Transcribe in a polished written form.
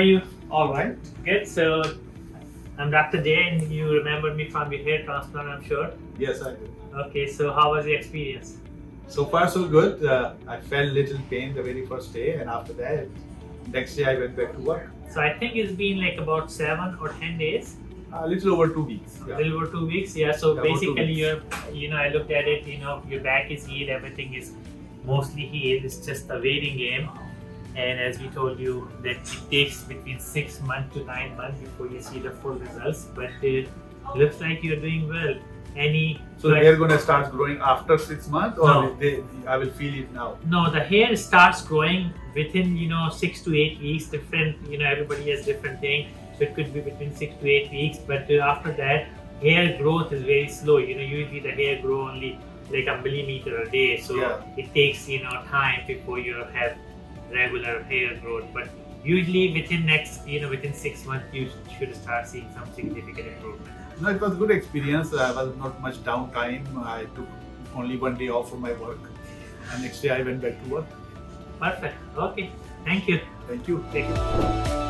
you? All right. Good. So I'm Dr. J, and you remember me from your hair transplant, I'm sure. Yes, I do. Okay. So how was the experience? So far, so good. I felt little pain the very first day, and after that, next day I went back to work. So I think it's been like about 7 or 10 days. A little over 2 weeks. A little over 2 weeks. Yeah. So About 2 basically, weeks. I looked at it. Your back is healed. Everything is mostly healed. It's just a waiting game. And as we told you, that it takes between 6 months to 9 months before you see the full results. But looks like you're doing well. So they're going to start growing after 6 months, or No. I will feel it now? No, the hair starts growing within 6 to 8 weeks. Different, everybody has different thing. So it could be between 6 to 8 weeks. But after that, hair growth is very slow. Usually the hair grow only like a millimeter a day. So it takes time before you have regular hair growth. But usually within 6 months you should start seeing some significant improvement. No, it was a good experience. There was not much downtime. I took only 1 day off from my work, and next day I went back to work. Perfect. Okay. Thank you. Thank you. Thank you.